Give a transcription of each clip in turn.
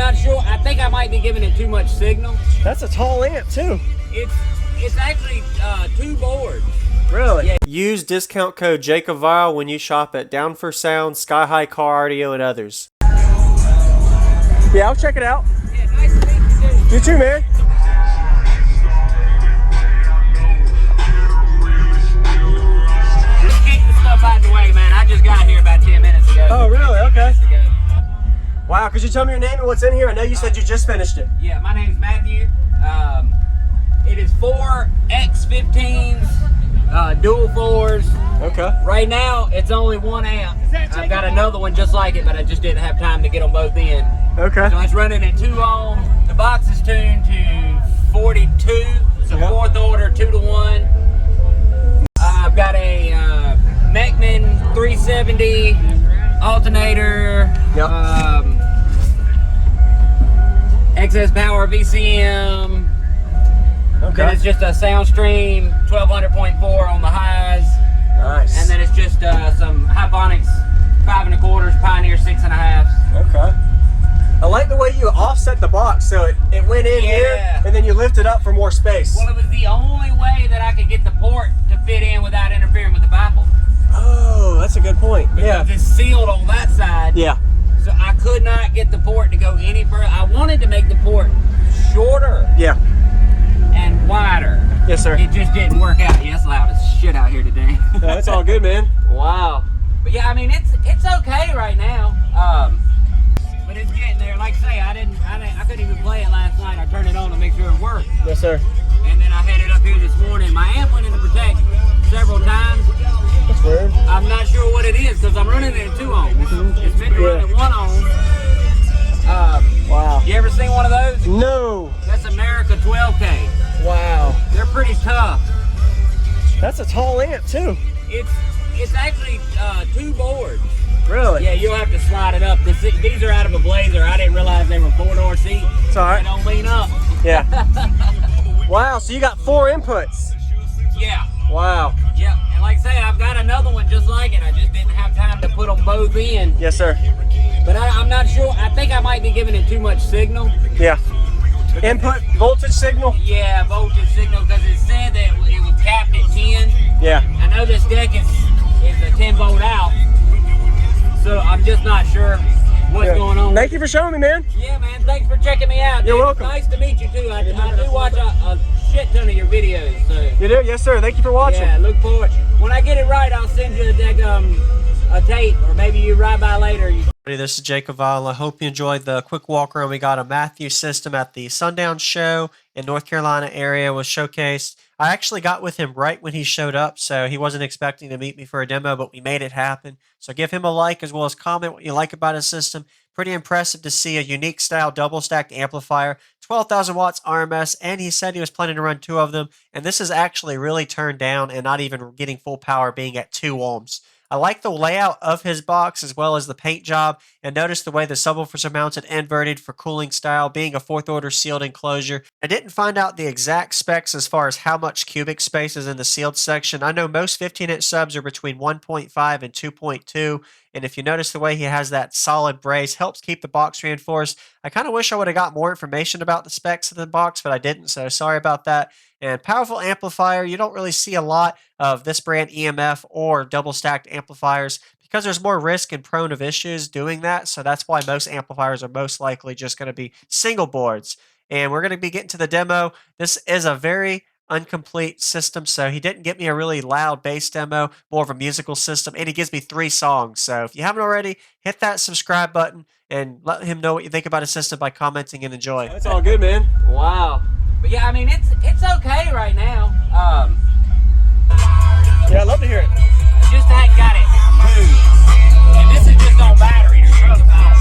not sure. I think I might be giving it too much signal. That's a tall amp too. It's actually 2 boards. Really? Yeah. Use discount code JacobVile when you shop at Down for Sound, Sky High Car Audio, and others. Yeah, I'll check it out. Yeah, nice to meet you. You too, man. Just keep the stuff out of the way, man. I just got here about 10 minutes ago. Oh, really? Okay. Wow, could you tell me your name and what's in here? I know you said you just finished it. Yeah, my name's Matthew. It is 4 X15s, dual 4s. Okay. Right now, it's only 1 amp. I've got another one just like it, but I just didn't have time to get them both in. Okay. So it's running at 2 ohm. The box is tuned to 42. It's a 4th order, 2 to 1. I've got a Mechman 370 alternator. Yep. Excess power VCM. Okay. Then it's just a Soundstream 1200.4 on the highs. Nice. And then it's just some Hyponics 5 1/4, Pioneer 6 1/2. Okay. I like the way you offset the box so it went in here and then you lift it up for more space. Well, it was the only way that I could get the port to fit in without interfering with the baffle. Oh, that's a good point. Because it's sealed on that side. Yeah. So I could not get the port to go any further. I wanted to make the port shorter. Yeah. And wider. Yes, sir. It just didn't work out. Yeah, it's loud as shit out here today. No, that's all good, man. Wow. But yeah, I mean, it's okay right now. But it's getting there. Like I say, I couldn't even play it last night. I turned it on to make sure it worked. Yes, sir. And then I headed up here this morning. My amp went into protect several times. That's weird. I'm not sure what it is because I'm running it at 2 ohms. It's meant to run at 1 ohm. Wow. You ever seen one of those? No. That's America 12K. Wow. They're pretty tough. That's a tall amp too. It's actually 2 boards. Really? Yeah, you'll have to slide it up. These are out of a Blazer. I didn't realize they were 4-door seats. It's all right. They don't lean up. Yeah. Wow, so you got 4 inputs. Yeah. Wow. Yeah, and like I say, I've got another one just like it. I just didn't have time to put them both in. Yes, sir. But I'm not sure. I think I might be giving it too much signal. Yeah. Input voltage signal? Yeah, voltage signal, because it said that it was capped at 10. Yeah. I know this deck is a 10 volt out, so I'm just not sure what's going on. Thank you for showing me, man. Yeah, man. Thanks for checking me out. You're dude. welcome. Nice to meet you, too. I do watch a shit ton of your videos. So. You do? Yes, sir. Thank you for watching. Yeah, look forward. When I get it right, I'll send you a tape, or maybe you ride by later. This is Jacob Vile. I hope you enjoyed the quick walk around. We got a Matthew system at the Sundown show in North Carolina area, was showcased. I actually got with him right when he showed up, so he wasn't expecting to meet me for a demo, but we made it happen. So give him a like as well as comment what you like about his system. Pretty impressive to see a unique style double stacked amplifier, 12,000 watts RMS, and he said he was planning to run 2 of them, and this is actually really turned down and not even getting full power, being at 2 ohms. I like the layout of his box as well as the paint job, and notice the way the subwoofers are mounted inverted for cooling style, being a 4th order sealed enclosure. I didn't find out the exact specs as far as how much cubic space is in the sealed section. I know most 15-inch subs are between 1.5 and 2.2, and if you notice the way he has that solid brace, helps keep the box reinforced. I kind of wish I would have got more information about the specs of the box, but I didn't, so sorry about that. And powerful amplifier, you don't really see a lot of this brand EMF or double stacked amplifiers because there's more risk and prone of issues doing that. So that's why most amplifiers are most likely just going to be single boards. And we're going to be getting to the demo. This is a very incomplete system, so he didn't get me a really loud bass demo, more of a musical system, and he gives me 3 songs. So if you haven't already, hit that subscribe button and let him know what you think about his system by commenting and enjoy. That's all good, man. Wow. But yeah, I mean, it's okay right now. Yeah, I'd love to hear it. I just hadn't got it moved. And this is just on battery. The truck's not.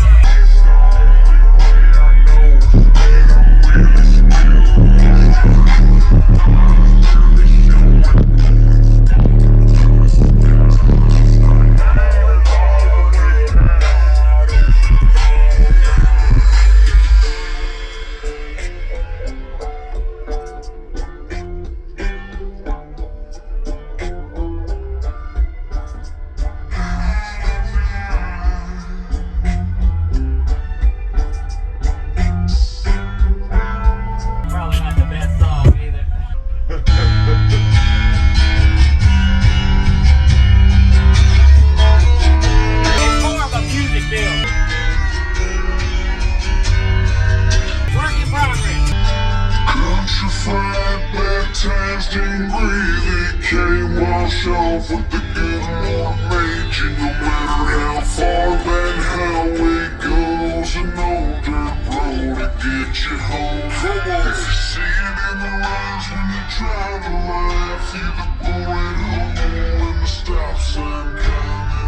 trying to laugh, see the bullet hole in the stop sign, and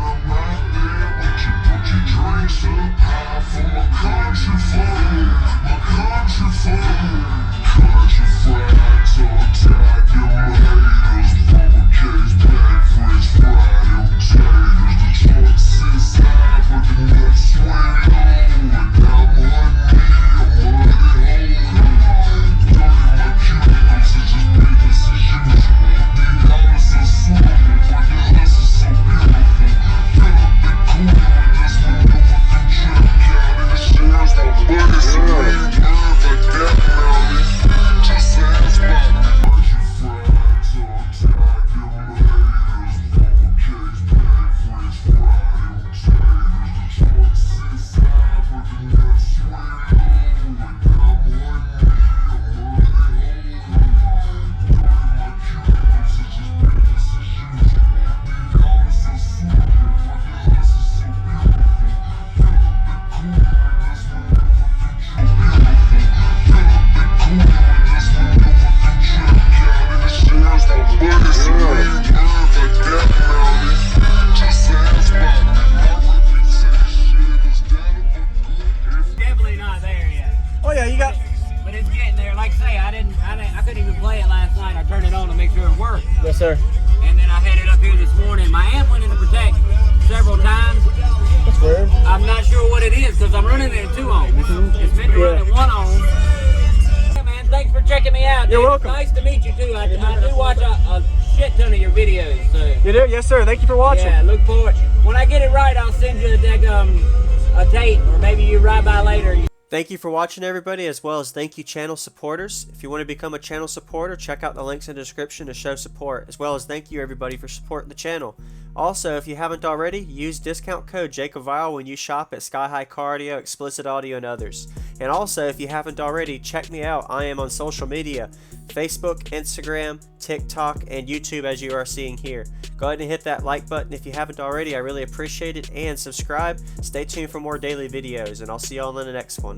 I'm right there with you. Put your drinks up high for my country flag, my country flag. Country flags on tag, your haters, bubble case, bag, french fried, and taters. The truck sits high, but the nuts swing low, and I'm on me, I'm muddy hole. Dirty my cubicles, it's just business as usual. The dollars are suitable, but your hustle's so beautiful. Fill up the cooler and just move up the trip. Counting the shares, my buddies, so we ain't nerve like that, Melly. Just ask about me. Country flags on tag, your haters, bubble case, bag, french fried, and taters. The truck sits high, but the nuts swing low, and I'm on me, I'm muddy hole. Dirty my cubicles, it's just business as usual. The dollars are suitable, but your hustle's so beautiful. Fill up the cooler and let's move up the trip. Fill up the cooler and let's move up the trip. Counting the shares, my buddies, so we ain't nerve like that, Melly. Just ask about me. My reputation is that of a good. Definitely not there yet. Oh yeah, you got. But it's getting there. Like I say, I couldn't even play it last night. I turned it on to make sure it worked. Yes, sir. And then I headed up here this morning. My amp went into protect several times. That's weird. I'm not sure what it is because I'm running it at 2 ohms. It's meant to run at 1 ohm. Yeah, man, thanks for checking me out. You're dude. welcome. Nice to meet you too. I do watch a shit ton of your videos. So You do? Yes, sir. Thank you for watching. yeah, look forward. When I get it right, I'll send you a tape, or maybe you ride by later. Thank you for watching, everybody, as well as thank you, channel supporters. If you want to become a channel supporter, check out the links in the description to show support, as well as thank you, everybody, for supporting the channel. Also, if you haven't already, use discount code JACOBVILE when you shop at Sky High Car Audio, Explicit Audio, and others. And also, if you haven't already, check me out. I am on social media, Facebook, Instagram, TikTok, and YouTube, as you are seeing here. Go ahead and hit that like button if you haven't already. I really appreciate it. And subscribe. Stay tuned for more daily videos, and I'll see y'all in the next one.